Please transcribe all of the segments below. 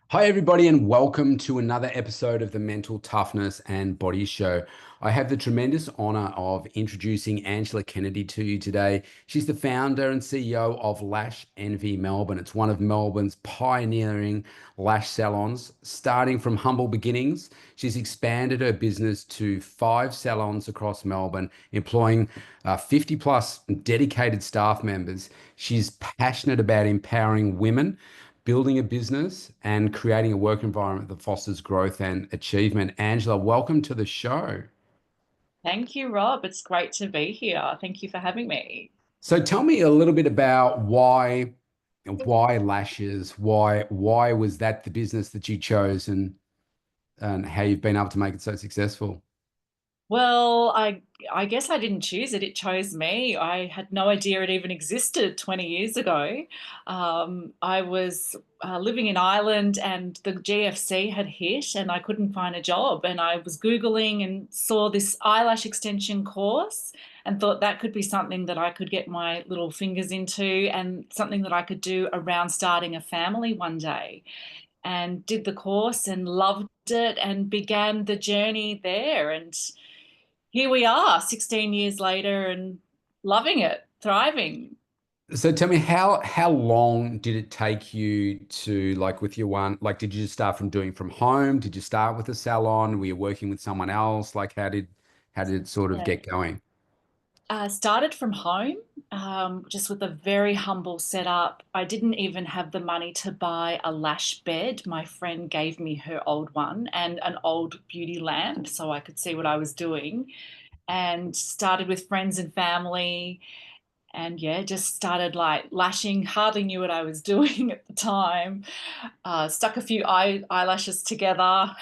Hi, everybody, and welcome to another episode of the Mental Toughness and Body Show. I have the tremendous honor of introducing Angela Kennedy to you today. She's the founder and CEO of Lash Envy Melbourne. It's one of Melbourne's pioneering lash salons. Starting from humble beginnings, she's expanded her business to 5 salons across Melbourne, employing 50 plus dedicated staff members. She's passionate about empowering women, building a business and creating a work environment that fosters growth and achievement. Angela, welcome to the show. Thank you, Rob. It's great to be here. Thank you for having me. So tell me a little bit about why lashes, why was that the business that you chose and how you've been able to make it so successful. Well, I guess I didn't choose it. It chose me. I had no idea it even existed 20 years ago. I was living in Ireland and the GFC had hit and I couldn't find a job. And I was Googling and saw this eyelash extension course and thought that could be something that I could get my little fingers into and something that I could do around starting a family one day. And did the course and loved it and began the journey there. And here we are 16 years later and loving it, thriving. So tell me how long did it take you to like with your one, like did you just start from doing from home? Did you start with a salon? Were you working with someone else? Like how did it sort of Yeah. get going? Started from home, just with a very humble setup. I didn't even have the money to buy a lash bed. My friend gave me her old one and an old beauty lamp so I could see what I was doing. And started with friends and family, and yeah, just started like lashing. Hardly knew what I was doing at the time. Stuck a few eyelashes together.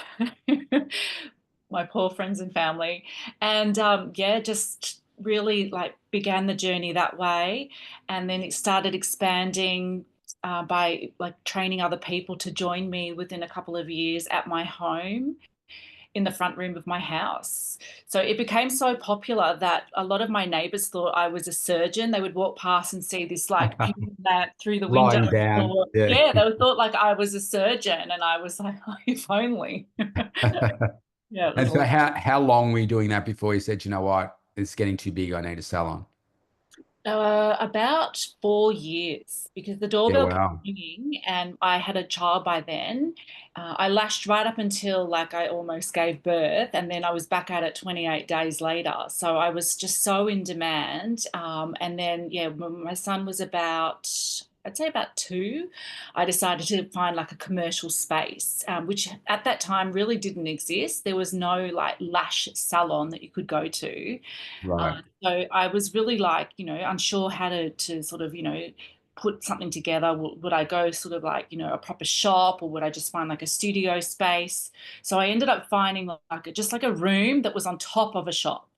My poor friends and family, and yeah, just really like began the journey that way, and then it started expanding by like training other people to join me within a couple of years at my home in the front room of my house. So it became so popular that a lot of my neighbors thought I was a surgeon. They would walk past and see this like beauty lamp through the window Lying and down. thought, Yeah. yeah, they thought like I was a surgeon. And I was like, oh, if only. Yeah, it was And so awesome. how long were you doing that before you said, you know what, it's getting too big, I need a salon? About 4 years because the Yeah, doorbell kept wow. ringing and I had a child by then. I lashed right up until like I almost gave birth, and then I was back at it 28 days later. So I was just so in demand. And then, yeah, when my son was about, I'd say about 2, I decided to find like a commercial space, which at that time really didn't exist. There was no like lash salon that you could go to. Right. So I was really like, unsure how to sort of, put something together. Would I go sort of like, a proper shop, or would I just find like a studio space? So I ended up finding like just like a room that was on top of a shop.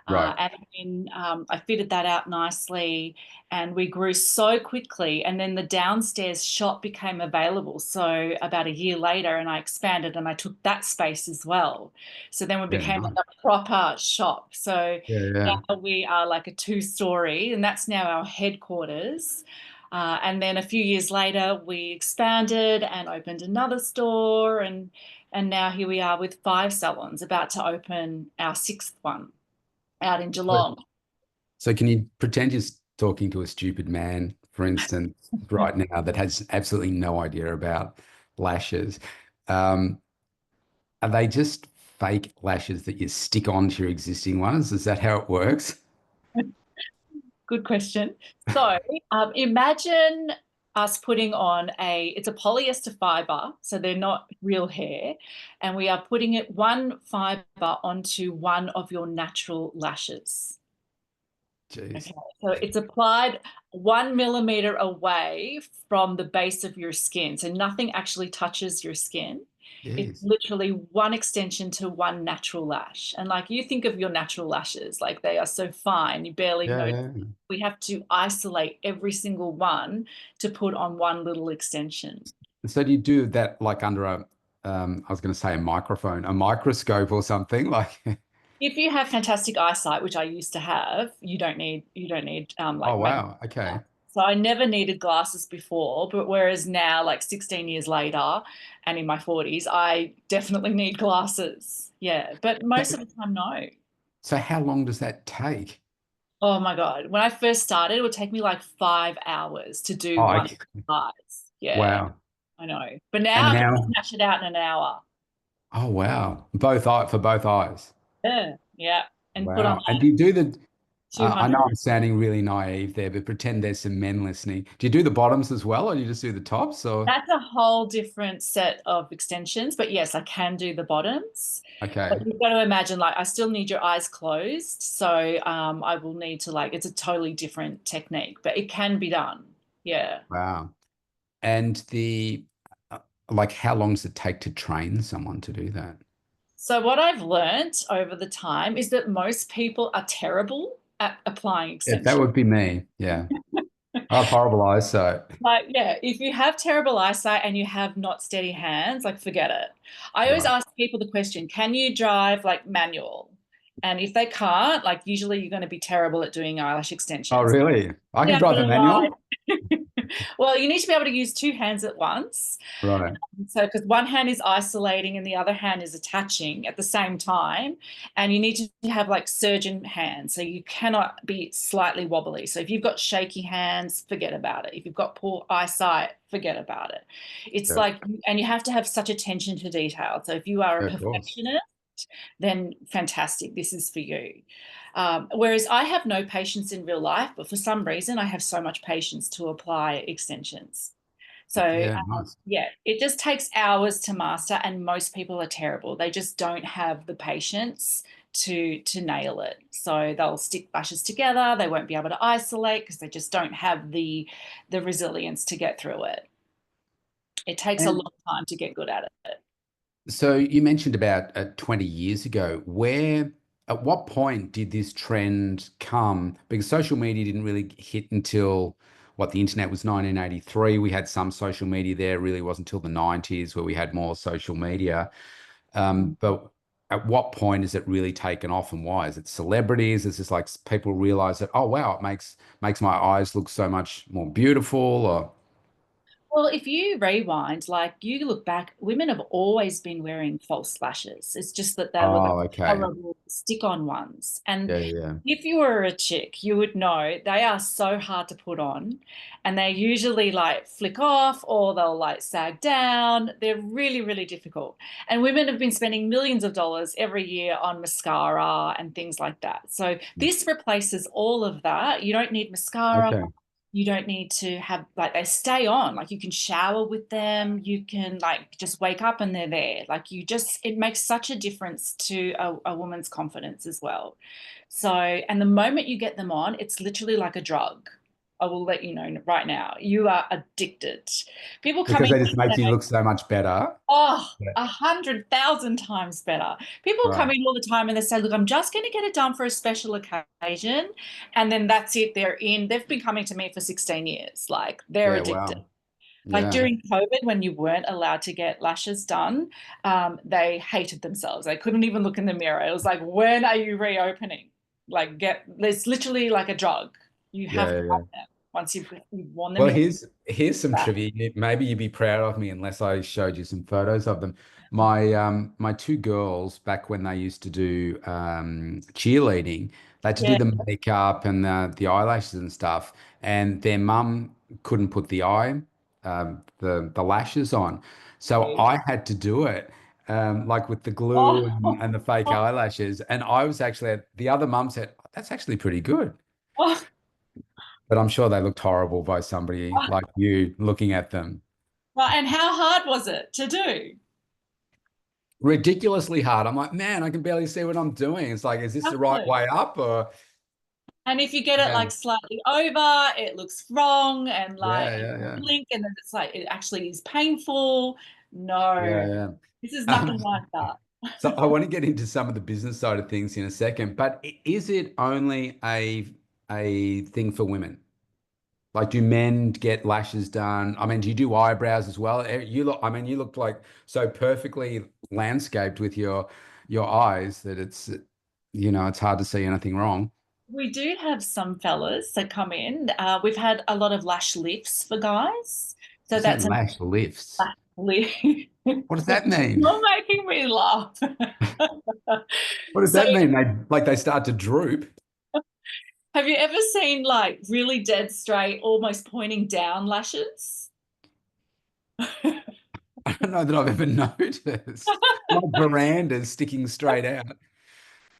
Right. And then I fitted that out nicely, and we grew so quickly. And then the downstairs shop became available. So about a year later, and I expanded and I took that space as well. So then we Yeah, became like nice. a proper shop. So Yeah, yeah. now we are like a 2-story, and that's now our headquarters. And then a few years later, we expanded and opened another store, and now here we are with 5 salons, about to open our sixth one out in So, Geelong. so can you pretend you're talking to a stupid man, for instance, right now that has absolutely no idea about lashes? Um, are they just fake lashes that you stick onto your existing ones? Is that how it works? Good question. So imagine us putting on it's a polyester fiber, so they're not real hair, and we are putting it one fiber onto one of your natural lashes. Jeez. Okay, so it's applied 1 millimeter away from the base of your skin. So nothing actually touches your skin. It's Jeez. literally one extension to one natural lash. And like you think of your natural lashes, like they are so fine, you barely Yeah, notice. yeah. We have to isolate every single one to put on one little extension. So do you do that like under I was going to say a microphone, a microscope or something like, If you have fantastic eyesight, which I used to have, you don't need oh, like wow. Okay. So I never needed glasses before, but whereas now, like 16 years later and in my 40s, I definitely need glasses. Yeah, but most of the time, no. So how long does that take? Oh my God. When I first started, it would take me like 5 hours to do Oh, one okay. size. Yeah, Wow. I know. But now And I can now, snatch it out in an hour. oh wow, both eye for both eyes. Yeah. Yeah. And put on Wow. And like do you do the? I 200. know I'm sounding really naive there, but pretend there's some men listening. Do you do the bottoms as well, or do you just do the tops? Or That's a whole different set of extensions. But yes, I can do the bottoms. But okay, you've got to imagine, like, I still need your eyes closed. So I will need to, like, it's a totally different technique, but it can be done. Yeah. wow. And the like, how long does it take to train someone to do that? So what I've learnt over the time is that most people are terrible at applying Yeah, that extension. would be me. Yeah, I have horrible eyes, so Like, yeah, if you have terrible eyesight and you have not steady hands, like forget it. I always right. ask people the question, can you drive like manual? And if they can't, like usually you're going to be terrible at doing eyelash Oh, extensions. really? I Be can able drive a to manual? ride. Well, you need to be able to use two hands at once. Right. So, because one hand is isolating and the other hand is attaching at the same time, and you need to have like surgeon hands. So you cannot be slightly wobbly. So if you've got shaky hands, forget about it. If you've got poor eyesight, forget about it. It's Yeah, like, and you have to have such attention to detail. So if you are a yeah, of course. perfectionist, then fantastic, this is for you. Whereas I have no patience in real life, but for some reason I have so much patience to apply extensions. So, Yeah, nice. yeah, it just takes hours to master, and most people are terrible. They just don't have the patience to nail it. So they'll stick lashes together. They won't be able to isolate because they just don't have the resilience to get through it. It takes a And long time to get good at it. so you mentioned about 20 years ago, at what point did this trend come? Because social media didn't really hit until what the internet was 1983. We had some social media there, it really wasn't until the 90s where we had more social media. But at what point is it really taken off and why? Is it celebrities? Is this like people realize that, oh wow, it makes my eyes look so much more beautiful or Well, if you rewind, like you look back, women have always been wearing false lashes. It's just that they were the oh okay. horrible stick-on ones. And Yeah, yeah. if you were a chick, you would know they are so hard to put on, and they usually like flick off or they'll like sag down. They're really, really difficult. And women have been spending millions of dollars every year on mascara and things like that. So Yeah. this replaces all of that. You don't need mascara. Okay. You don't need to have like they stay on. Like you can shower with them. You can like just wake up and they're there. Like you just, it makes such a difference to a woman's confidence as well. So, and the moment you get them on, it's literally like a drug. I will let you know right now. You are addicted. People Because coming, they just make you look so much better. oh, Yeah. 100,000 times better. People come Right. in all the time and they say, look, I'm just going to get it done for a special occasion. And then that's it. They're in. They've been coming to me for 16 years. Like they're Yeah, addicted. wow. Like Yeah. during COVID, when you weren't allowed to get lashes done, they hated themselves. They couldn't even look in the mirror. It was like, when are you reopening? Like, it's literally like a drug. You have Yeah, to yeah, yeah. have them once you've worn them. Well, You're here's some back. trivia. Maybe you'd be proud of me unless I showed you some photos of them. My two girls back when they used to do cheerleading, they had to do Yeah. the makeup and the eyelashes and stuff, and their mum couldn't put the lashes on, so I had to do it. Like with the glue Oh, and the fake eyelashes, and I was actually the other mum said that's actually pretty good. oh, But I'm sure they looked horrible by somebody oh. like you looking at them. Well, and how hard was it to do? Ridiculously hard. I'm like, man, I can barely see what I'm doing. It's like, is this the right Exactly. way up or And if you get it yeah, like slightly over, it looks wrong and like yeah, you yeah, yeah, blink and then it's like it actually is painful. No, yeah, yeah. this is nothing Um, like that. so I want to get into some of the business side of things in a second, but is it only a thing for women? Like, do men get lashes done? I mean, do you do eyebrows as well? You look, I mean, you look like so perfectly landscaped with your eyes that it's, it's hard to see anything wrong. We do have some fellas that come in. We've had a lot of lash lifts for guys. So You said that's a lash lifts. lash lift. What does that mean? You're making me laugh. What does So, that mean? They start to droop. have you ever seen like really dead straight, almost pointing down lashes? I don't know that I've ever noticed. Like verandas sticking straight out.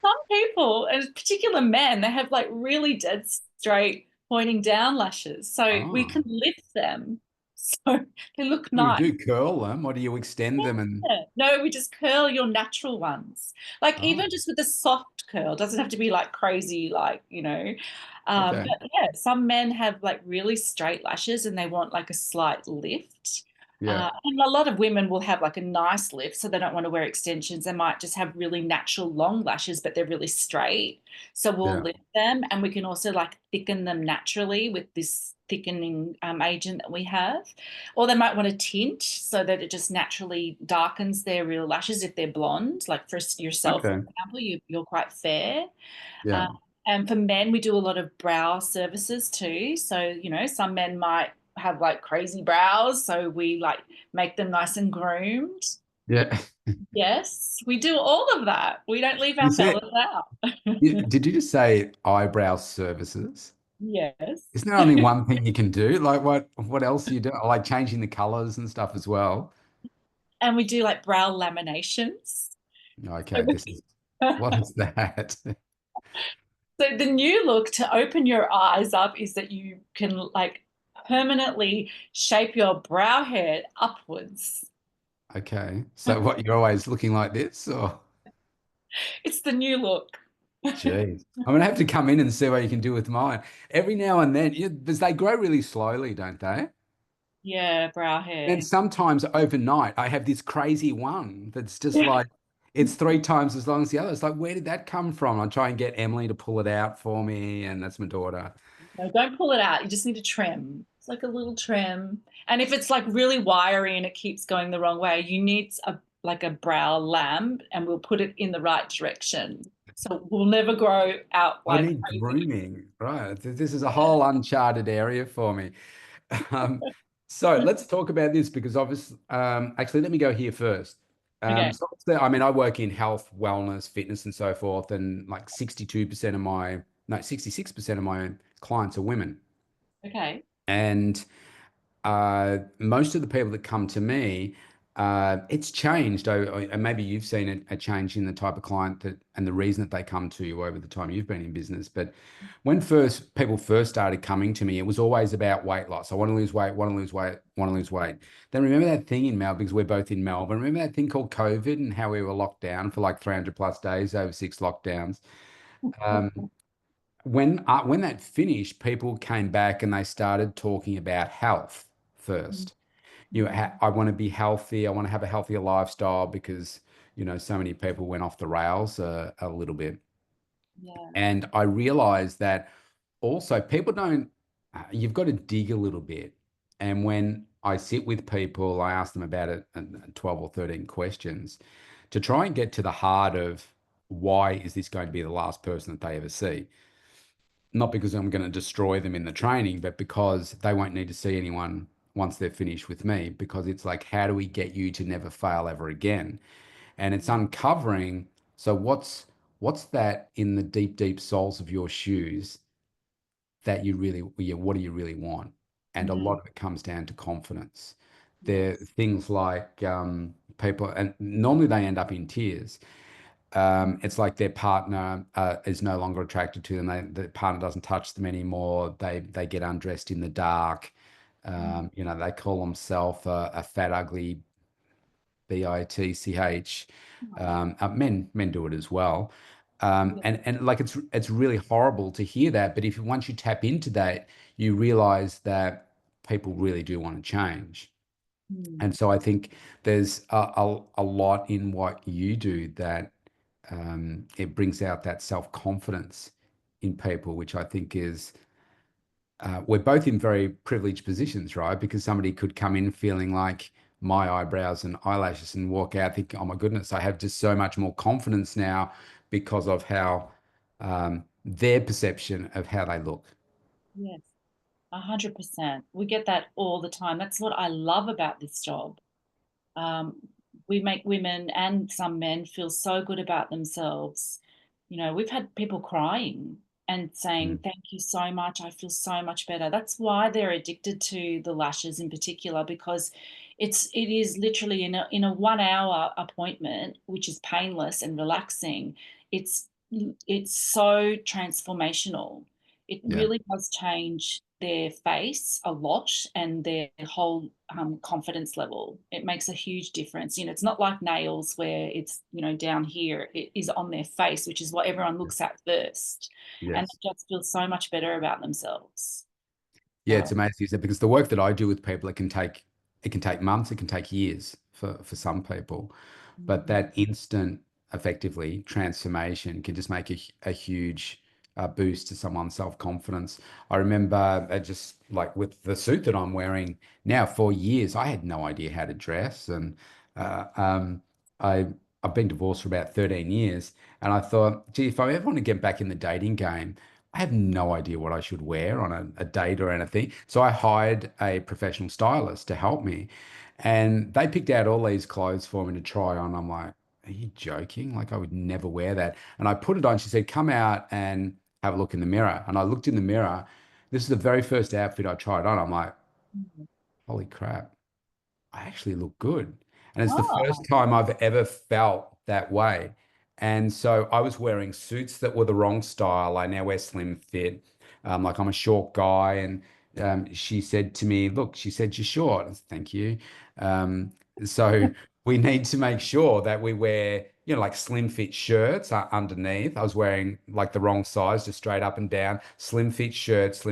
Some people, and particular men, they have like really dead straight pointing down lashes. So we Oh. can lift them so they look You nice. do curl them, or do you extend them and Yeah. No, we just curl your natural ones. Like oh, even just with a soft curl, doesn't have to be like crazy, like, okay. But yeah, some men have like really straight lashes and they want like a slight lift. Yeah. And a lot of women will have like a nice lift, so they don't want to wear extensions. They might just have really natural long lashes, but they're really straight. So we'll Yeah. lift them and we can also like thicken them naturally with this thickening agent that we have. Or they might want a tint so that it just naturally darkens their real lashes if they're blonde. Like for yourself, for Okay. example, you're quite fair. Yeah. Uh, and for men, we do a lot of brow services too. So, some men might have like crazy brows. So we like make them nice and groomed. Yeah. Yes, we do all of that. We don't leave You our said fellas out. did you just say eyebrow services? Yes. Isn't there only one thing you can do? Like what else do you do? Like changing the colors and stuff as well. And we do like brow laminations. So Okay, this is what is that? So the new look to open your eyes up is that you can like permanently shape your brow hair upwards. Okay. So what, you're always looking like this or It's the new look. geez. I'm gonna have to come in and see what you can do with mine. Every now and then, because they grow really slowly, don't they? Yeah, brow Then hair. sometimes overnight, I have this crazy one that's just like it's three times as long as the other. It's like, where did that come from? I try and get Emily to pull it out for me, and that's my daughter. No, don't pull it out. You just need to trim. It's like a little trim. And if it's like really wiry and it keeps going the wrong way, you need a brow lamp and we'll put it in the right direction. So we'll never grow out I like need crazy. grooming, right? This is a whole uncharted area for me. Um, so let's talk about this because obviously, actually, let me go here first. Okay. So obviously, I mean, I work in health, wellness, fitness, and so forth, and like 62% of my, no, 66% of my clients are women. Okay. And most of the people that come to me, it's changed. And maybe you've seen a change in the type of client that and the reason that they come to you over the time you've been in business. But when first people first started coming to me, it was always about weight loss. I want to lose weight, want to lose weight, want to lose weight. Then remember that thing in Melbourne, because we're both in Melbourne. Remember that thing called COVID and how we were locked down for like 300 plus days, over six lockdowns. Um, when that finished, people came back and they started talking about health first. I want to be healthy. I want to have a healthier lifestyle because, so many people went off the rails a little bit. Yeah. And I realized that also people don't, you've got to dig a little bit. And when I sit with people, I ask them about it, 12 or 13 questions to try and get to the heart of why is this going to be the last person that they ever see? Not because I'm going to destroy them in the training, but because they won't need to see anyone once they're finished with me. Because it's like, how do we get you to never fail ever again? And it's uncovering. So what's that in the deep, deep soles of your shoes that you really, yeah, what do you really want? And a Mm-hmm. lot of it comes down to confidence. There are Yes. things like people, and normally they end up in tears. It's like their partner is no longer attracted to them. The partner doesn't touch them anymore. They get undressed in the dark. They call themselves a fat, ugly bitch. Men do it as well. Yeah. And like it's really horrible to hear that. But if once you tap into that, you realize that people really do want to change. Mm. And so I think there's a lot in what you do that it brings out that self-confidence in people, which I think is we're both in very privileged positions, right? Because somebody could come in feeling like my eyebrows and eyelashes and walk out thinking, oh my goodness, I have just so much more confidence now because of how their perception of how they look. Yes, 100%. We get that all the time. That's what I love about this job. Um, we make women and some men feel so good about themselves. We've had people crying and saying, Mm. "Thank you so much. I feel so much better." That's why they're addicted to the lashes in particular, because it is literally in a 1 hour appointment, which is painless and relaxing. It's it's so transformational. It Yeah. really does change their face a lot and their whole confidence level. It makes a huge difference. It's not like nails where it's, down here. It is on their face, which is what everyone looks at first. And Yes. they just feel so much better about themselves. Yeah, it's So, amazing, isn't it? Because the work that I do with people, it can take months, it can take years for some people, but mhm. that instant, effectively, transformation can just make a huge boost to someone's self-confidence. I remember just like with the suit that I'm wearing now, for years, I had no idea how to dress, and uh, um, I I've been divorced for about 13 years, and I thought, gee, if I ever want to get back in the dating game. I have no idea what I should wear on a date or anything. So I hired a professional stylist to help me. And they picked out all these clothes for me to try on. I'm like, are you joking? Like, I would never wear that. And I put it on. She said, come out and have a look in the mirror. And I looked in the mirror. This is the very first outfit I tried on. I'm like, holy crap. I actually look good. And it's the Oh, first time I've ever felt that way. And so I was wearing suits that were the wrong style. I now wear slim fit. Like I'm a short guy. And she said to me, look, she said, you're short. I said, thank you. So we need to make sure that we wear, like slim fit shirts underneath. I was wearing like the wrong size, just straight up and down. Slim fit shirts,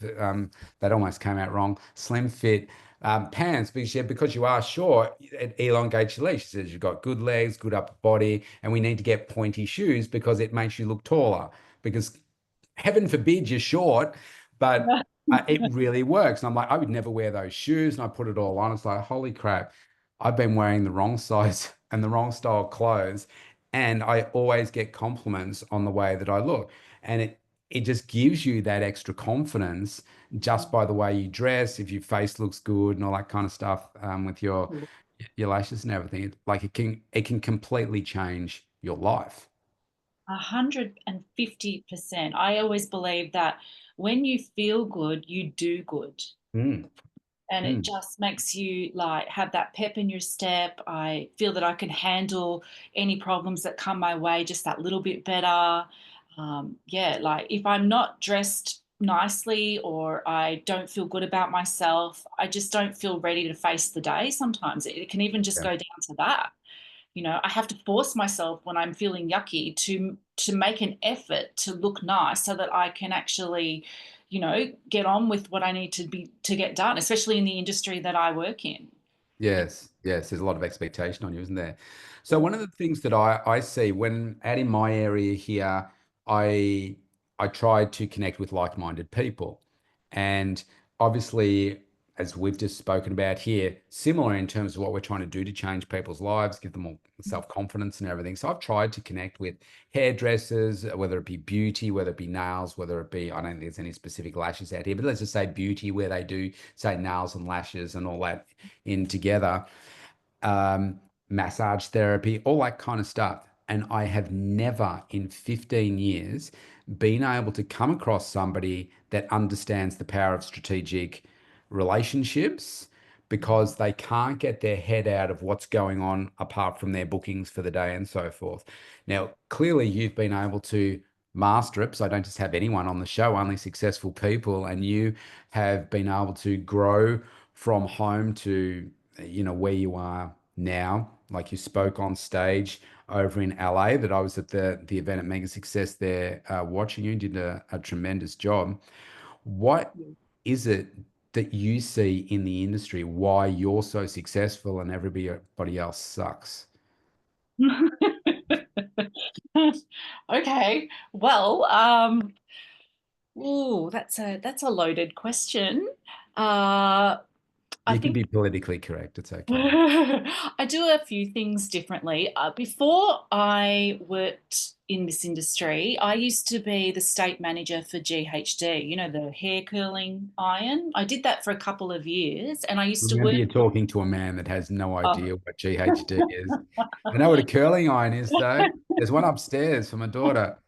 that almost came out wrong. Slim fit pants because you are short, it elongates your legs. She says you've got good legs, good upper body, and we need to get pointy shoes because it makes you look taller. Because heaven forbid you're short, but it really works. And I'm like, I would never wear those shoes. And I put it all on. It's like, holy crap, I've been wearing the wrong size and the wrong style clothes. And I always get compliments on the way that I look. And it just gives you that extra confidence just by the way you dress, if your face looks good and all that kind of stuff, with your lashes and everything. Like it can completely change your life. 150%. I always believe that when you feel good, you do good. Mm, And it mm, just makes you like have that pep in your step. I feel that I can handle any problems that come my way just that little bit better. Yeah, like if I'm not dressed nicely or I don't feel good about myself, I just don't feel ready to face the day sometimes. It can even just yeah. go down to that. I have to force myself when I'm feeling yucky to make an effort to look nice so that I can actually, get on with what I need to get done, especially in the industry that I work in. Yes, yes, there's a lot of expectation on you, isn't there? So one of the things that I see when out in my area here, I I try to connect with like-minded people. And obviously, as we've just spoken about here, similar in terms of what we're trying to do to change people's lives, give them more self-confidence and everything. So I've tried to connect with hairdressers, whether it be beauty, whether it be nails, whether it be, I don't think there's any specific lashes out here, but let's just say beauty, where they do say nails and lashes and all that in together, um, massage therapy, all that kind of stuff. And I have never in 15 years been able to come across somebody that understands the power of strategic relationships because they can't get their head out of what's going on apart from their bookings for the day and so forth. Now, clearly, you've been able to master it. So I don't just have anyone on the show, only successful people, and you have been able to grow from home to where you are now. Like you spoke on stage over in LA, that I was at the event at Mega Success there, watching you. Did a tremendous job. What is it that you see in the industry why you're so successful and everybody else sucks? Okay. Well, ooh, that's a loaded question. Uh, I You can think be politically correct. It's okay. I do a few things differently. Before I worked in this industry, I used to be the state manager for GHD, the hair curling iron. I did that for a couple of years and I used to Remember, work. you're talking to a man that has no Oh. idea what GHD is. I know what a curling iron is, though. There's one upstairs for my daughter.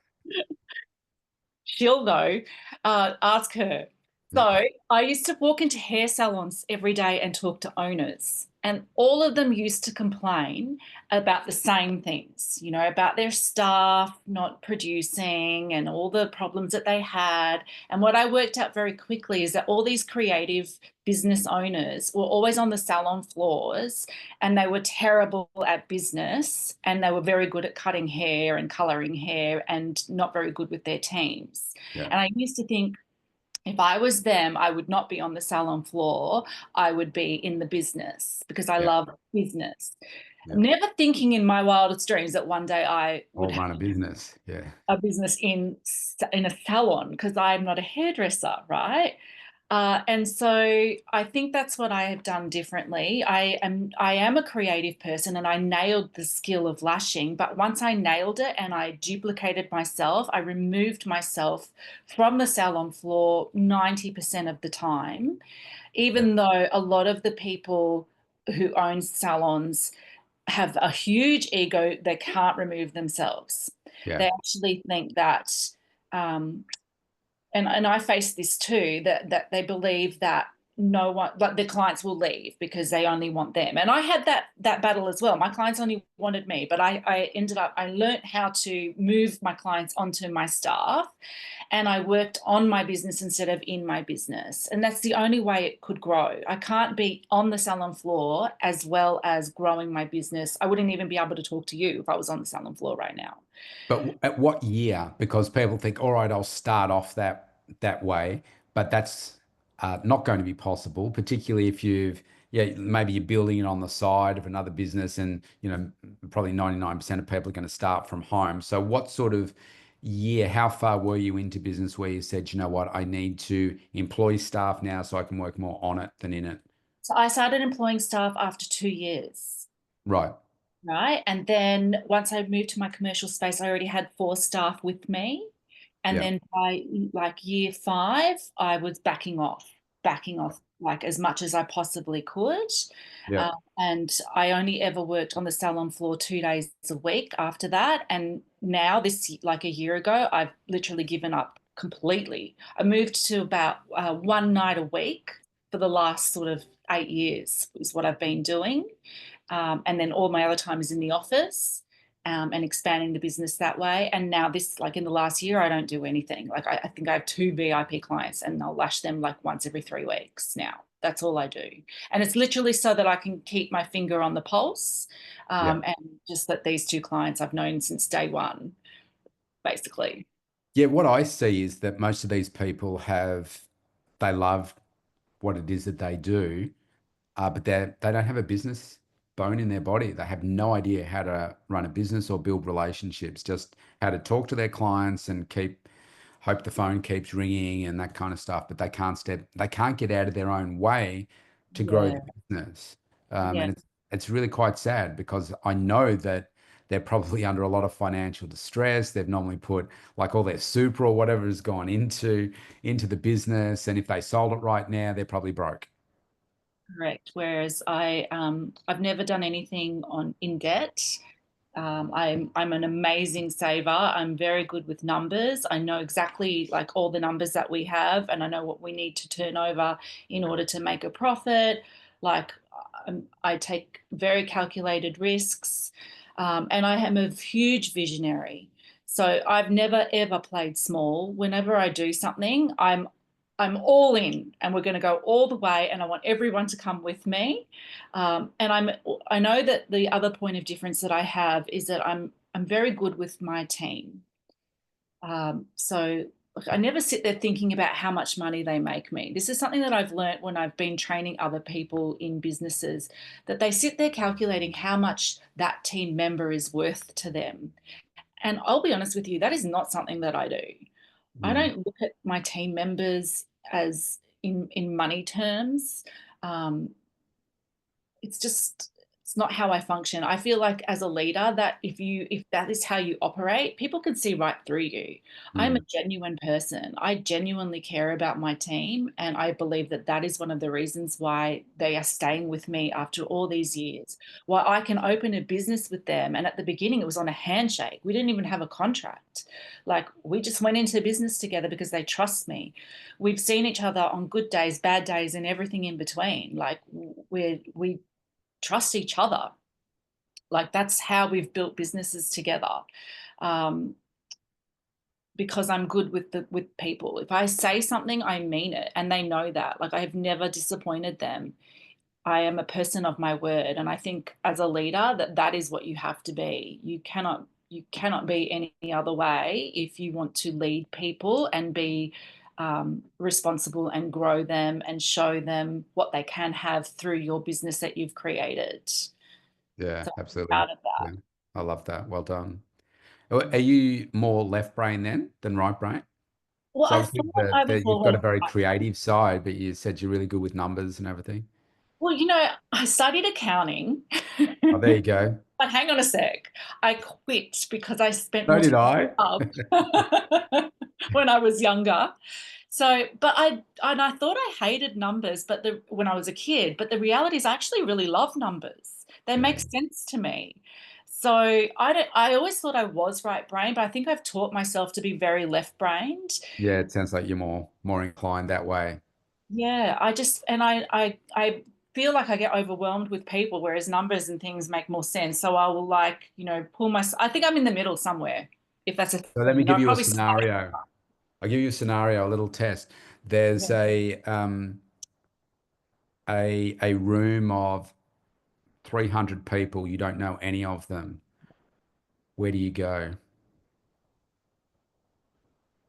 She'll know. Ask her. So I used to walk into hair salons every day and talk to owners, and all of them used to complain about the same things, about their staff not producing and all the problems that they had. And what I worked out very quickly is that all these creative business owners were always on the salon floors and they were terrible at business and they were very good at cutting hair and coloring hair and not very good with their teams. Yeah, And I used to think if I was them, I would not be on the salon floor. I would be in the business because I yeah, love business. yeah. Never thinking in my wildest dreams that one day I would Or have run a business. Yeah. a business in a salon because I'm not a hairdresser, right? And so I think that's what I have done differently. I am a creative person and I nailed the skill of lashing, but once I nailed it and I duplicated myself, I removed myself from the salon floor 90% of the time, Yeah. even though a lot of the people who own salons have a huge ego, they can't remove themselves. Yeah. They actually think that um, and I face this too, that they believe that no one, like the clients will leave because they only want them. And I had that battle as well. My clients only wanted me, but I learned how to move my clients onto my staff and I worked on my business instead of in my business. And that's the only way it could grow. I can't be on the salon floor as well as growing my business. I wouldn't even be able to talk to you if I was on the salon floor right now. But at what year? Because people think, all right, I'll start off that way, but that's not going to be possible, particularly if yeah, maybe you're building it on the side of another business, and probably 99% of people are going to start from home. So, what sort of year? How far were you into business where you said, you know what, I need to employ staff now so I can work more on it than in it? So I started employing staff after 2 years. Right. Right. And then once I moved to my commercial space, I already had 4 staff with me. And Yeah. then by like year 5, I was backing off like as much as I possibly could. Yeah. And I only ever worked on the salon floor 2 days a week after that. And now, like a year ago, I've literally given up completely. I moved to about one night a week for the last sort of 8 years, is what I've been doing. And then all my other time is in the office and expanding the business that way. And now like in the last year, I don't do anything. Like I think I have 2 VIP clients and I'll lash them like once every 3 weeks now. That's all I do. And it's literally so that I can keep my finger on the pulse Yeah. and just that these 2 clients I've known since day one, basically. Yeah, what I see is that most of these people they love what it is that they do, but they don't have a business bone in their body. They have no idea how to run a business or build relationships, just how to talk to their clients and hope the phone keeps ringing and that kind of stuff. But they can't get out of their own way to grow the Yeah. business. Yeah. And it's really quite sad because I know that they're probably under a lot of financial distress. They've normally put like all their super or whatever has gone into the business. And if they sold it right now, they're probably broke. Correct. Whereas I've never done anything in debt. I'm an amazing saver. I'm very good with numbers. I know exactly like all the numbers that we have, and I know what we need to turn over in order to make a profit. Like I take very calculated risks, and I am a huge visionary. So I've never ever played small. Whenever I do something, I'm all in, and we're going to go all the way, and I want everyone to come with me. And I know that the other point of difference that I have is that I'm very good with my team. So look, I never sit there thinking about how much money they make me. This is something that I've learnt when I've been training other people in businesses, that they sit there calculating how much that team member is worth to them. And I'll be honest with you, that is not something that I do. I Mm. don't look at my team members as in money terms. Um, it's not how I function. I feel like as a leader that if that is how you operate, people can see right through you. I'm a Mm, genuine person. I genuinely care about my team, and I believe that that is one of the reasons why they are staying with me after all these years. Why I can open a business with them, and at the beginning it was on a handshake. We didn't even have a contract. Like we just went into business together because they trust me. We've seen each other on good days, bad days, and everything in between. Like we trust each other. Like that's how we've built businesses together. Um, because I'm good with people. If I say something, I mean it, and they know that. Like I have never disappointed them. I am a person of my word, and I think as a leader that that is what you have to be. You cannot be any other way if you want to lead people and be responsible and grow them and show them what they can have through your business that you've created. yeah, So I'm absolutely. proud of that. Yeah, I love that. Well done. Are you more left brain then than right brain? Well, So I obviously thought I was you've got always a very right. creative side, but you said you're really good with numbers and everything. Well, I studied accounting, Oh, there you go. but hang on a sec. I quit because I spent So more did time I. in the pub when I was younger. So, I thought I hated numbers, but when I was a kid, but the reality is I actually really love numbers. They make Yeah. sense to me. So I always thought I was right brain, but I think I've taught myself to be very left brained. Yeah, it sounds like you're more inclined that way. Yeah, I just and I feel like I get overwhelmed with people, whereas numbers and things make more sense. So I will like, pull my. I think I'm in the middle somewhere, if that's a So let me thing. give I'm you a probably slightly. scenario. I'll give you a scenario, a little test. There's Yeah. a room of 300 people. You don't know any of them. Where do you go?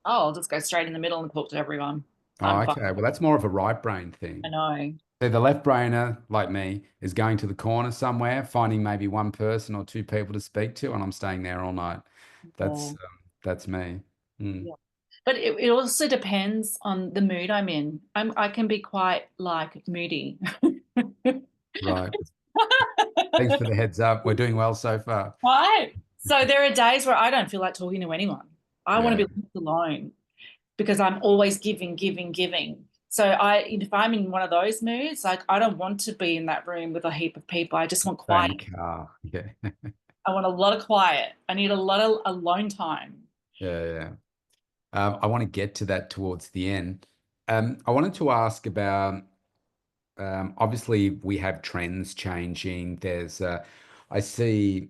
Oh, I'll just go straight in the middle and talk to everyone. Oh, I'm fine. okay. Well, that's more of a right brain I thing. know. So the left brainer, like me, is going to the corner somewhere, finding maybe one person or two people to speak to, and I'm staying there all night. Yeah. That's me. Mm, Yeah. But it also depends on the mood I'm in. I can be quite like moody. right. Thanks for the heads up. We're doing well so far. Right. So there are days where I don't feel like talking to anyone. I want Yeah. to be left alone because I'm always giving, giving, giving. So if I'm in one of those moods, like I don't want to be in that room with a heap of people. I just want Stay in quiet. the car. Yeah. I want a lot of quiet. I need a lot of alone time. Yeah. Yeah. I want to get to that towards the end. I wanted to ask about obviously we have trends changing. I see,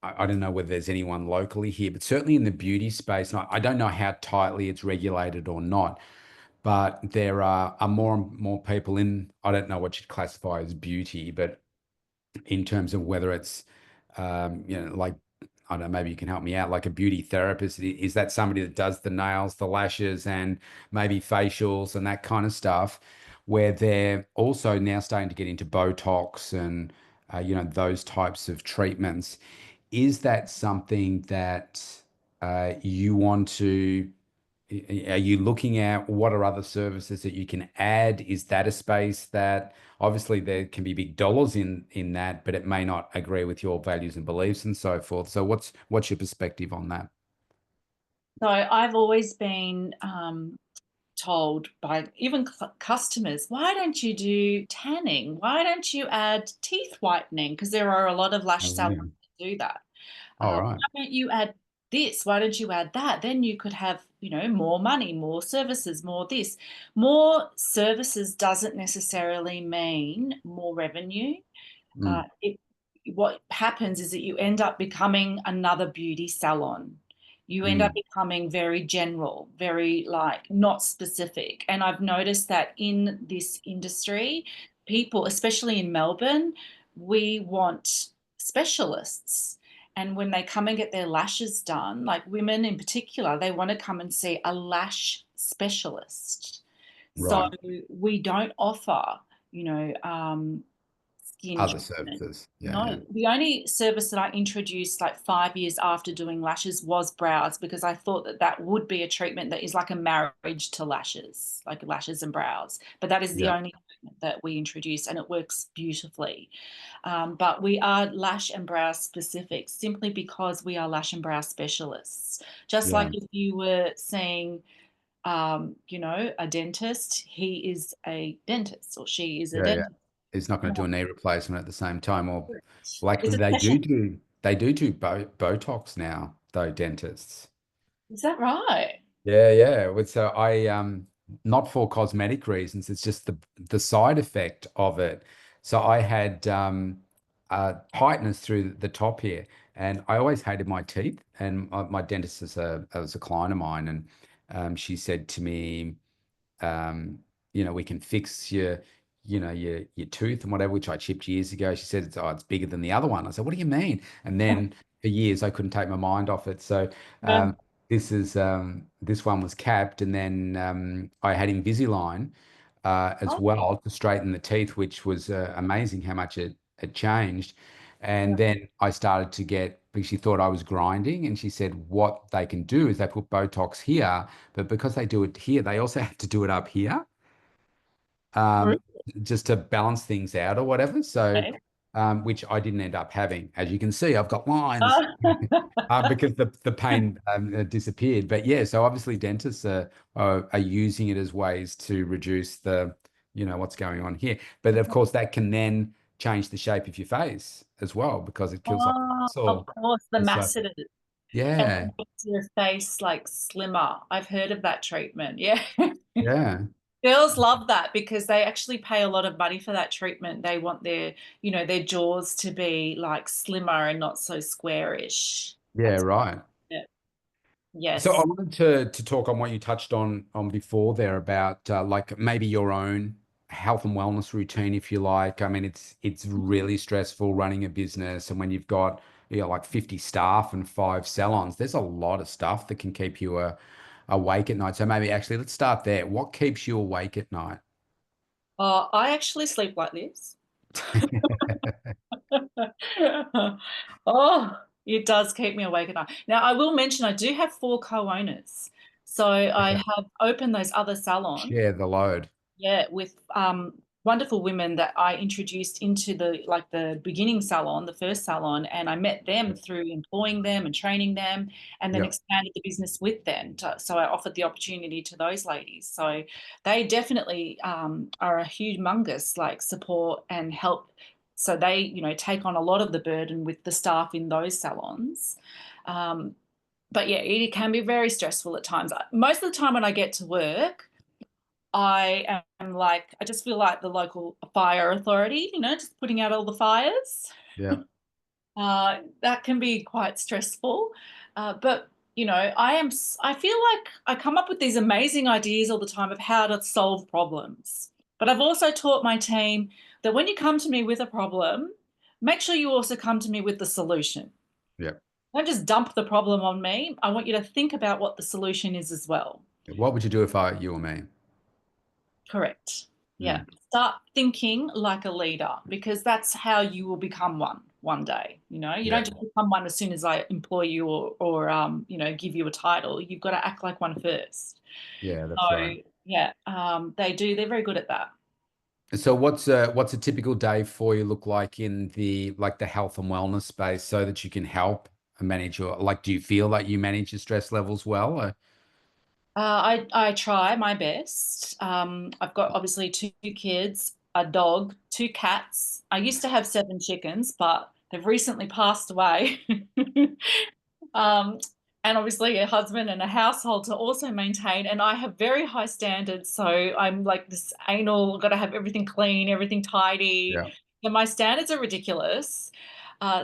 I don't know whether there's anyone locally here, but certainly in the beauty space, and I don't know how tightly it's regulated or not, but there are more and more people in, I don't know what you'd classify as beauty, but in terms of whether it's, like, I don't know, maybe you can help me out, like a beauty therapist. Is that somebody that does the nails, the lashes, and maybe facials and that kind of stuff, where they're also now starting to get into Botox and, those types of treatments? Is that something that you want to? Are you looking at what are other services that you can add? Is that a space that obviously there can be big dollars in that, but it may not agree with your values and beliefs and so forth. So what's your perspective on that? So I've always been told by even customers, why don't you do tanning? Why don't you add teeth whitening? Because there are a lot of lash Oh, salons really? that do that. All Why right. don't you add this? Why don't you add that? Then you could have, more money, more services, more this. More services doesn't necessarily mean more revenue. Mm, What happens is that you end up becoming another beauty salon. You end up mm, becoming very general, very like not specific. And I've noticed that in this industry, people, especially in Melbourne, we want specialists. And when they come and get their lashes done, like women in particular, they want to come and see a lash specialist. So right. we don't offer, you know, skin Other treatment. services. Yeah, yeah, No, the only service that I introduced like 5 years after doing lashes was brows because I thought that that would be a treatment that is like a marriage to lashes, like lashes and brows. But that is the yeah, only treatment that we introduce and it works beautifully. But we are lash and brow specific simply because we are lash and brow specialists. Just like yeah, if you were seeing, a dentist, he is a dentist or she is a yeah, yeah. dentist. He's not going to do a knee replacement at the same time, or like It's a they do Botox now, though, dentists. Is that right? Yeah, yeah. So I not for cosmetic reasons, it's just the side effect of it. So I had tightness through the top here, and I always hated my teeth. And my dentist is was a client of mine, and she said to me, um, we can fix your tooth and whatever, which I chipped years ago. She said, it's bigger than the other one. I said, what do you mean? And then for years I couldn't take my mind off it. So Yeah. this one was capped, and then I had Invisalign as Oh, well to straighten the teeth, which was amazing how much it changed. yeah. And then I started to get, because she thought I was grinding, and she said what they can do is they put Botox here, but because they do it here, they also have to do it up here, um, just to balance things out or whatever. So, Okay. which I didn't end up having. As you can see, I've got lines Uh, because the pain disappeared. But yeah, so obviously dentists are using it as ways to reduce what's going on here. But of course, that can then change the shape of your face as well because it kills off the of muscle. course, the And so, masseter and yeah, it makes your face like slimmer. I've heard of that treatment. Yeah. yeah, Girls love that because they actually pay a lot of money for that treatment. They want their jaws to be like slimmer and not so squarish. yeah, That's right. it. So I Yes. wanted to talk on what you touched on before there about like maybe your own health and wellness routine, if you like. I mean, it's really stressful running a business, and when you've got like 50 staff and 5 salons, there's a lot of stuff that can keep you awake at night. So maybe actually let's start there. What keeps you awake at night? I actually sleep like this. Oh, it does keep me awake at night. Now, I will mention I do have 4 co-owners. So I Okay. have opened those other salons. Share the load. Yeah, with wonderful women that I introduced into the beginning salon, the first salon, and I met them through employing them and training them, and then Yep. expanded the business with them. So I offered the opportunity to those ladies. So they definitely are a humongous like support and help. So they, take on a lot of the burden with the staff in those salons. Um, but yeah, it can be very stressful at times. Most of the time when I get to work, I am like, I just feel like the local fire authority, just putting out all the fires. Yeah. That can be quite stressful. But, I feel like I come up with these amazing ideas all the time of how to solve problems. But I've also taught my team that when you come to me with a problem, make sure you also come to me with the solution. Yep. Don't just dump the problem on me. I want you to think about what the solution is as well. What would you do if I you or me? Correct. Yeah. Mm. Start thinking like a leader because that's how you will become one day. You Yeah. don't just become one as soon as I employ you or give you a title. You've got to act like one first. Yeah, that's So right. yeah, they do. They're very good at that. So what's a typical day for you look like in the health and wellness space so that you can help manage your like do you feel like you manage your stress levels well? I try my best. I've got obviously 2 kids, a dog, 2 cats. I used to have 7 chickens, but they've recently passed away. Um, and obviously a husband and a household to also maintain. And I have very high standards. So I'm like this anal, got to have everything clean, everything tidy. Yeah. And my standards are ridiculous.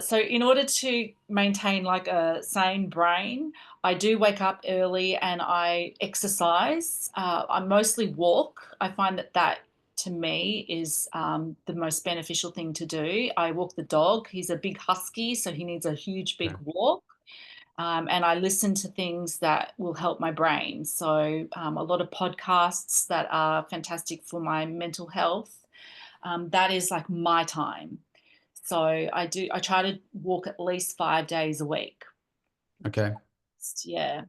So in order to maintain like a sane brain, I do wake up early and I exercise. I mostly walk. I find that to me is the most beneficial thing to do. I walk the dog. He's a big husky, so he needs a huge, big Okay. walk. And I listen to things that will help my brain. So, a lot of podcasts that are fantastic for my mental health. That is like my time. So I try to walk at least 5 days a week. Okay. Yeah.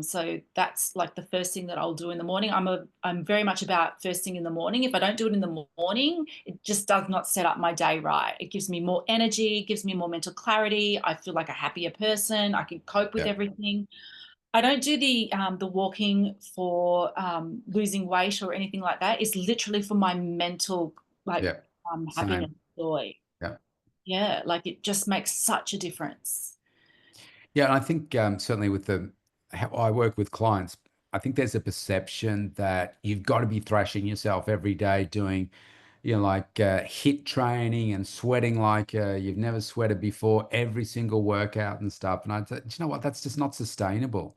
So that's like the first thing that I'll do in the morning. I'm very much about first thing in the morning. If I don't do it in the morning, it just does not set up my day right. It gives me more energy, gives me more mental clarity. I feel like a happier person. I can cope with Yeah. everything. I don't do the walking for losing weight or anything like that. It's literally for my mental like Yeah. happiness, Same. joy. Yeah. Yeah, like it just makes such a difference. Yeah, and I think certainly with the how I work with clients, I think there's a perception that you've got to be thrashing yourself every day, doing, like hit training and sweating like you've never sweated before, every single workout and stuff. And I said, you know what? That's just not sustainable.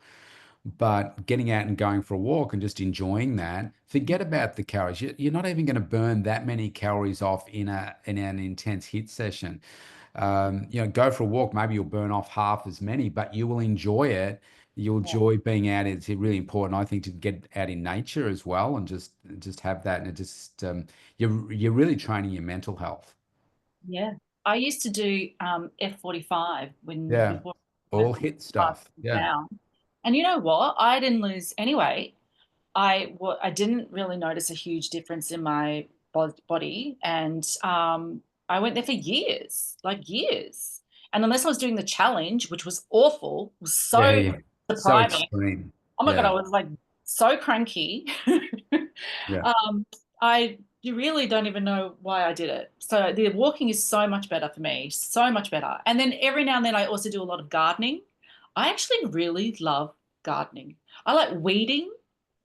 But getting out and going for a walk and just enjoying that, forget about the calories. You're not even going to burn that many calories off in an intense hit session. Go for a walk. Maybe you'll burn off half as many, but you will enjoy it. You'll Yeah. enjoy being out. It's really important, I think, to get out in nature as well and just have that. And it just you're really training your mental health. Yeah. I used to do F45 when Yeah, before I all went hit five stuff. Yeah, down. And you know what? I didn't lose any weight. I didn't really notice a huge difference in my body, and I went there for years, like years. And unless I was doing the challenge, which was awful, was yeah, so yeah. So depriving. extreme. Oh my God, I Yeah, was like so cranky. yeah, I you really don't even know why I did it. So the walking is so much better for me, so much better. And then every now and then I also do a lot of gardening. I actually really love gardening. I like weeding.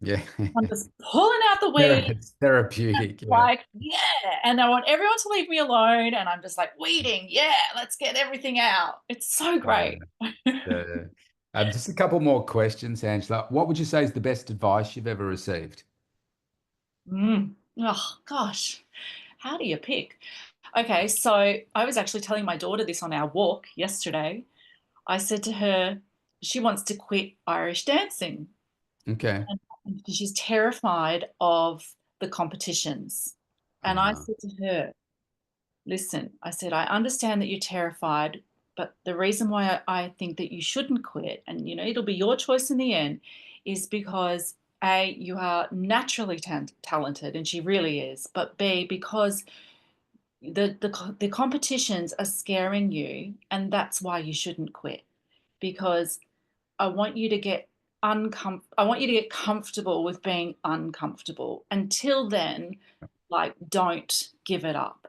yeah. I'm just pulling out the weeds, It's therapeutic. Yeah. like, yeah. And I want everyone to leave me alone. And I'm just like, weeding, yeah, let's get everything out. It's so Yeah. great. Yeah. Just a couple more questions, Angela. What would you say is the best advice you've ever received? Oh, gosh. How do you pick? Okay, so I was actually telling my daughter this on our walk yesterday. I said to her, she wants to quit Irish dancing Okay. and because she's terrified of the competitions. And I Uh, said to her, listen, I said, I understand that you're terrified, but the reason why I think that you shouldn't quit, and it'll be your choice in the end, is because A, you are naturally talented, and she really is, but B, because the competitions are scaring you, and that's why you shouldn't quit. Because I want you to get I want you to get comfortable with being uncomfortable. Until then, like don't give it up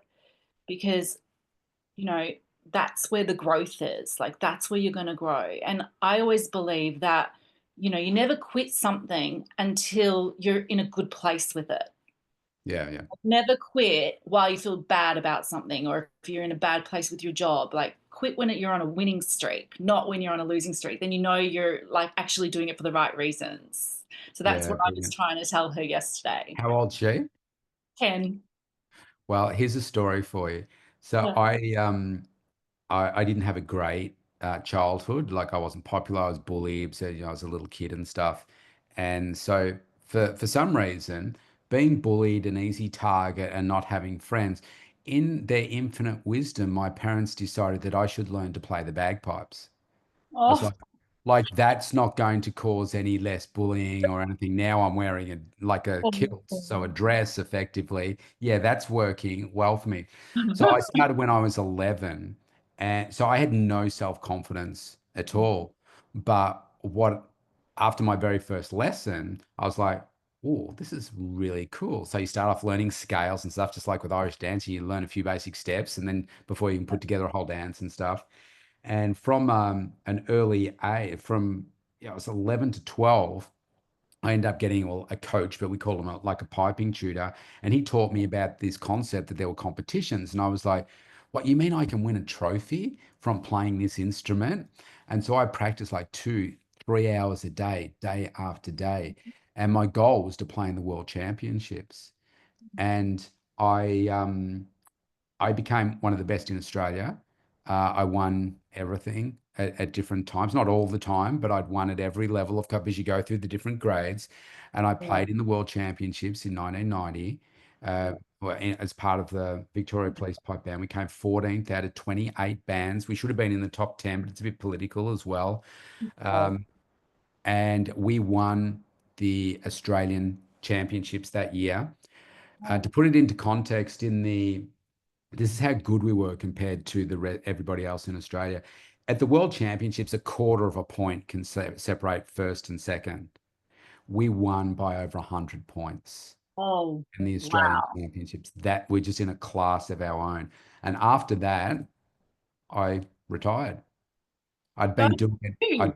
because you know, that's where the growth is. Like that's where you're going to grow. And I always believe that, you never quit something until you're in a good place with it. yeah, yeah, Never quit while you feel bad about something or if you're in a bad place with your job. Like quit when you're on a winning streak, not when you're on a losing streak. Then you're like actually doing it for the right reasons. So that's yeah. what I was Brilliant. trying to tell her yesterday. How old's she? 10. Well, here's a story for you. So Yeah. I didn't have a great childhood. Like I wasn't popular. I was bullied. So I was a little kid and stuff. And so for some reason, being bullied, an easy target, and not having friends, in their infinite wisdom, my parents decided that I should learn to play the bagpipes. I was Oh, like that's not going to cause any less bullying or anything. Now I'm wearing like a kilt, so a dress effectively. Yeah, that's working well for me. So I started when I was 11, and so I had no self-confidence at all. But after my very first lesson, I was like, oh, this is really cool. So you start off learning scales and stuff, just like with Irish dancing, you learn a few basic steps, and then before you can put together a whole dance and stuff. And from an early age, from I was 11 to 12, I ended up getting a coach, but we call him like a piping tutor. And he taught me about this concept that there were competitions. And I was like, what, you mean I can win a trophy from playing this instrument? And so I practiced like 3 hours a day, day after day. And my goal was to play in the world championships. And I became one of the best in Australia. I won everything at different times, not all the time, but I'd won at every level of cup as you go through the different grades. And I yeah. played in the World Championships in 1990. as part of the Victoria Police Pipe Band. We came 14th out of 28 bands. We should have been in the top 10, but it's a bit political as well. Oh, Um, and we won the Australian Championships that year. To put it into context, this is how good we were compared to everybody else in Australia. At the World Championships, a quarter of a point can separate first and second. We won by over 100 points oh, in the Australian wow. Championships. That we're just in a class of our own. And after that, I retired. Go I'd you.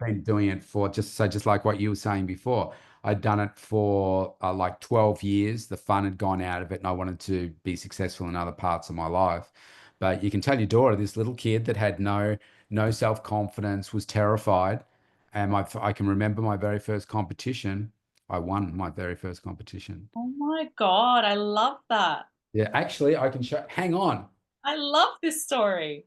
been doing it for just like what you were saying before. I'd done it for like 12 years. The fun had gone out of it, and I wanted to be successful in other parts of my life. But you can tell your daughter, this little kid that had no self-confidence, was terrified. And I can remember my very first competition. I won my very first competition. Oh my God, I love that. Yeah, actually, I can show. Hang on. I love this story.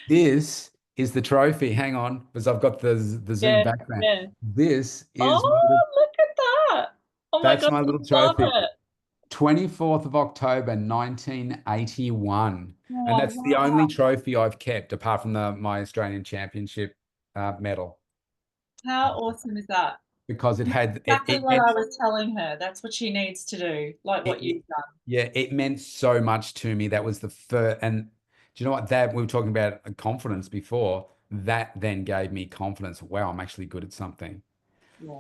This is the trophy. Hang on, because I've got the Zoom Yeah, background. yeah. This is Oh, look at that. Oh my that's God, my I little love trophy. it. 24th of October, 1981. And Oh, that's the wow. only trophy I've kept apart from my Australian Championship medal How awesome is that? because it And that's had exactly what I was telling her. That's what she needs to do, like it, what it you've done. yeah, it meant so much to me. That was the first, and do you know what? That we were talking about confidence before. That then gave me confidence. Wow, I'm actually good at something. Yeah.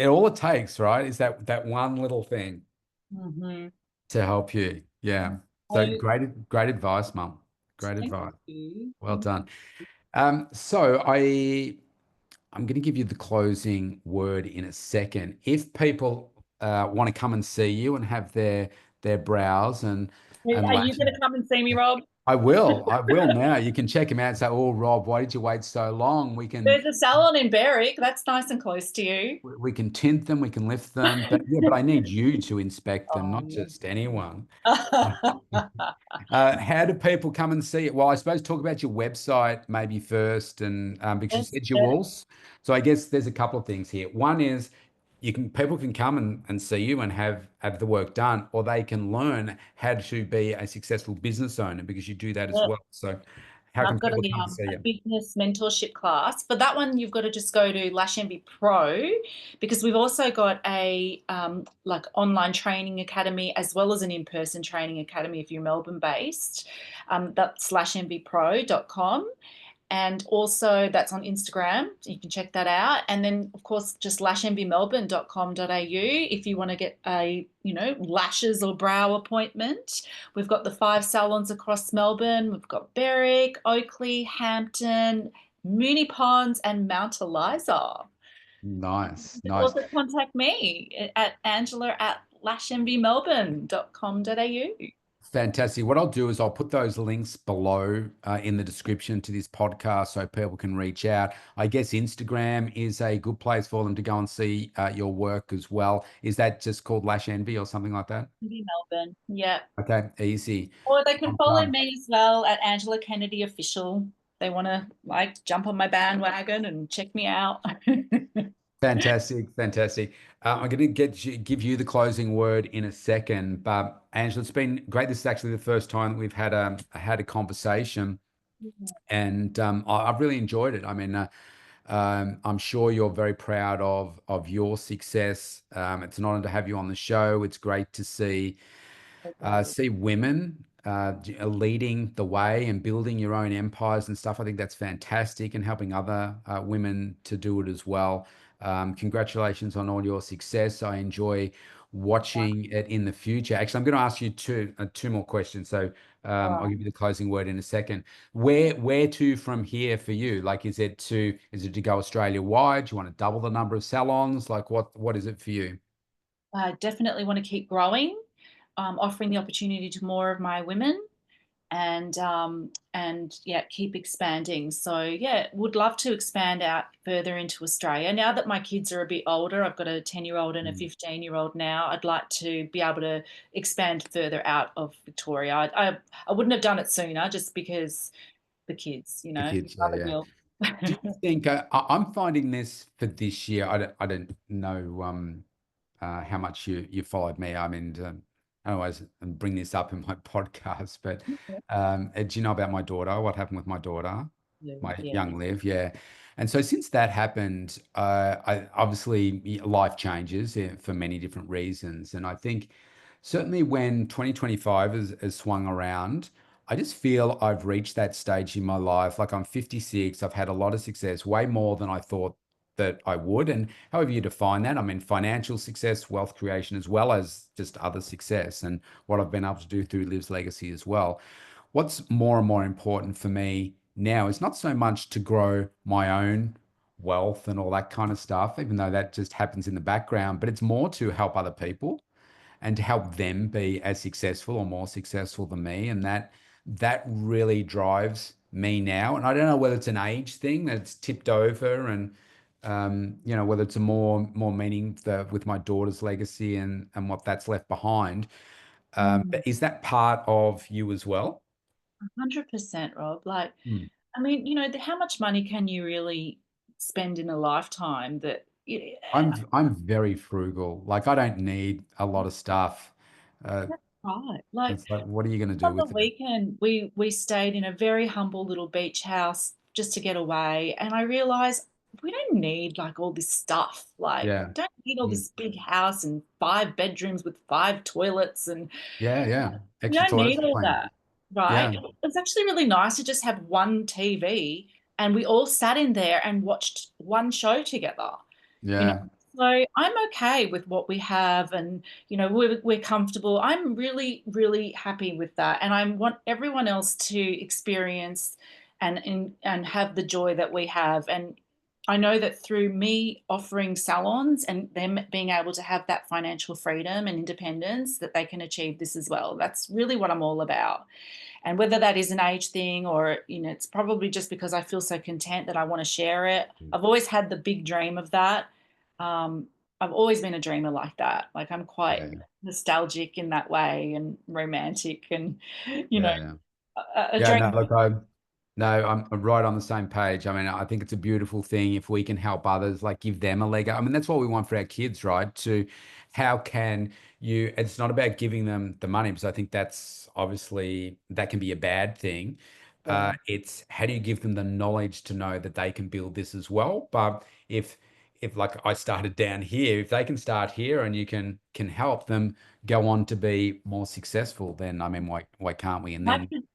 All it takes, right, is that one little thing Hmm. to help you. Yeah. So Oh, great advice, Mum. Great thank advice. you. Well done. So I'm going to give you the closing word in a second. If people want to come and see you and have their brows and Are you lash, going to come and see me, Rob? I will. I will now. You can check them out and say, "Oh, Rob, why did you wait so long?" There's a salon in Berwick. That's nice and close to you. We can tint them, we can lift them, but yeah, but I need you to inspect them, not Um, just anyone. How do people come and see it? Well, I suppose talk about your website maybe first, and because you yes, said your yes, walls. So I guess there's a couple of things here. One is people can come and see you and have the work done, or they can learn how to be a successful business owner because you do that as yes. well. So how can I've got people come and see a you? business mentorship class, but that one you've got to just go to Lash Envy Pro because we've also got a like online training academy as well as an in-person training academy if you're Melbourne based. That's lashenvypro.com. And also that's on Instagram. You can check that out. And then of course just lashenvymelbourne.com.au if you want to get a, lashes or brow appointment. We've got the 5 salons across Melbourne. We've got Berwick, Oakley, Hampton, Moonee Ponds, and Mount Eliza. Nice, You can nice. also contact me at angela@lashenvymelbourne.com.au. Fantastic. What I'll do is I'll put those links below in the description to this podcast so people can reach out. I guess Instagram is a good place for them to go and see your work as well. Is that just called Lash Envy or something like that? Melbourne. Yeah. Okay, easy. Or they can Well follow done. me as well at Angela Kennedy Official. They want to jump on my bandwagon and check me out. Fantastic, fantastic. I'm going to give you the closing word in a second, but Angela, it's been great. This is actually the first time that we've had a conversation, and I've really enjoyed it. I mean, I'm sure you're very proud of your success. It's an honor to have you on the show. It's great to see women leading the way and building your own empires and stuff. I think that's fantastic, and helping other women to do it as well. Congratulations on all your success. I enjoy watching it in the future. Actually, I'm going to ask you two more questions. So All I'll right. give you the closing word in a second. Where to from here for you? Like, is it to go Australia wide? Do you want to double the number of salons? Like, what is it for you? I definitely want to keep growing, offering the opportunity to more of my women and yeah, keep expanding. So yeah, would love to expand out further into Australia. Now that my kids are a bit older, I've got a 10-year-old and a Mm, 15-year-old now. I'd like to be able to expand further out of Victoria. I wouldn't have done it sooner just because the kids, the kids, yeah, mother yeah. guilt. Do you think I'm finding this for this year? I don't know. how much you followed me. I mean, I always bring this up in my podcast, but do you know about my daughter? What happened with my daughter, my Yeah. young Liv? Yeah. And so since that happened, I obviously life changes for many different reasons. And I think certainly when 2025 has swung around, I just feel I've reached that stage in my life. Like I'm 56, I've had a lot of success, way more than I thought that I would. And however you define that, I mean, financial success, wealth creation, as well as just other success and what I've been able to do through Liv's legacy as well. What's more and more important for me now is not so much to grow my own wealth and all that kind of stuff, even though that just happens in the background, but it's more to help other people and to help them be as successful or more successful than me. And that really drives me now. And I don't know whether it's an age thing that's tipped over and whether it's a more meaning with my daughter's legacy and what that's left behind. Mm, But is that part of you as well? 100%, Rob. Like, Hmm. I mean, how much money can you really spend in a lifetime that, I'm very frugal. Like I don't need a lot of stuff. Uh, that's right. Like, it's like, what are you going to do on the with it? weekend, we stayed in a very humble little beach house just to get away, and I realized we don't need like all this stuff. Like, Yeah. don't need all Mm. this big house and 5 bedrooms with 5 toilets, and Yeah, yeah. we Extra don't toilets need to all clean. that, right? Yeah, It's actually really nice to just have one TV and we all sat in there and watched one show together. you know yeah, so I'm okay with what we have, and we're comfortable. I'm really really happy with that, and I want everyone else to experience and have the joy that we have. And I know that through me offering salons and them being able to have that financial freedom and independence, that they can achieve this as well. That's really what I'm all about. And whether that is an age thing or, it's probably just because I feel so content that I want to share it. I've always had the big dream of that. Um, I've always been a dreamer like that. Like I'm quite yeah, nostalgic in that way and romantic and, you know, yeah, yeah. a Yeah, dream. no, look, no, I'm right on the same page. I mean, I think it's a beautiful thing if we can help others, like give them a leg up. I mean, that's what we want for our kids, right? How can it's not about giving them the money, because I think that's obviously that can be a bad thing. Yeah. It's how do you give them the knowledge to know that they can build this as well? But if like I started down here, if they can start here and you can help them go on to be more successful, then I mean, why can't we? And My then kids,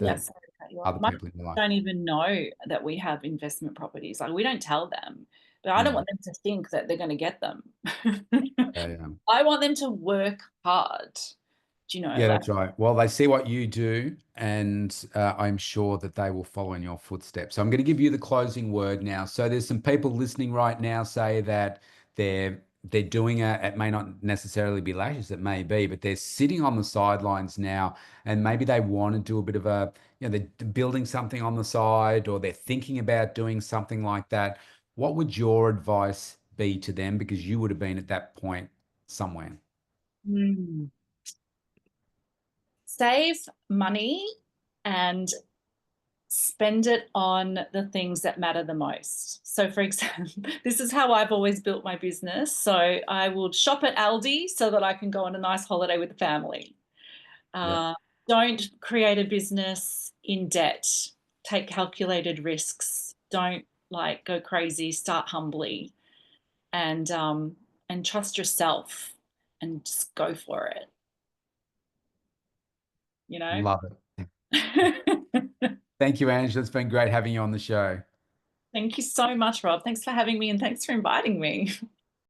yeah, the sorry to cut you off. other My people in kids your life. don't even know that we have investment properties. Like we don't tell them, but I don't Mm. want them to think that they're going to get them. Yeah, yeah. I want them to work hard. Yeah, Like, that's right. Well, they see what you do, and I'm sure that they will follow in your footsteps. So I'm going to give you the closing word now. So there's some people listening right now say that they're doing it may not necessarily be lashes, it may be, but they're sitting on the sidelines now, and maybe they want to do a bit of they're building something on the side, or they're thinking about doing something like that. What would your advice be to them? Because you would have been at that point somewhere. mm, save money and spend it on the things that matter the most. So, for example, this is how I've always built my business. So, I would shop at Aldi so that I can go on a nice holiday with the family. Yeah. Uh, don't create a business in debt. Take calculated risks. Don't like go crazy. Start humbly, and trust yourself, and just go for it. You know. Love it. Thank you, Angela. It's been great having you on the show. Thank you so much, Rob. Thanks for having me and thanks for inviting me.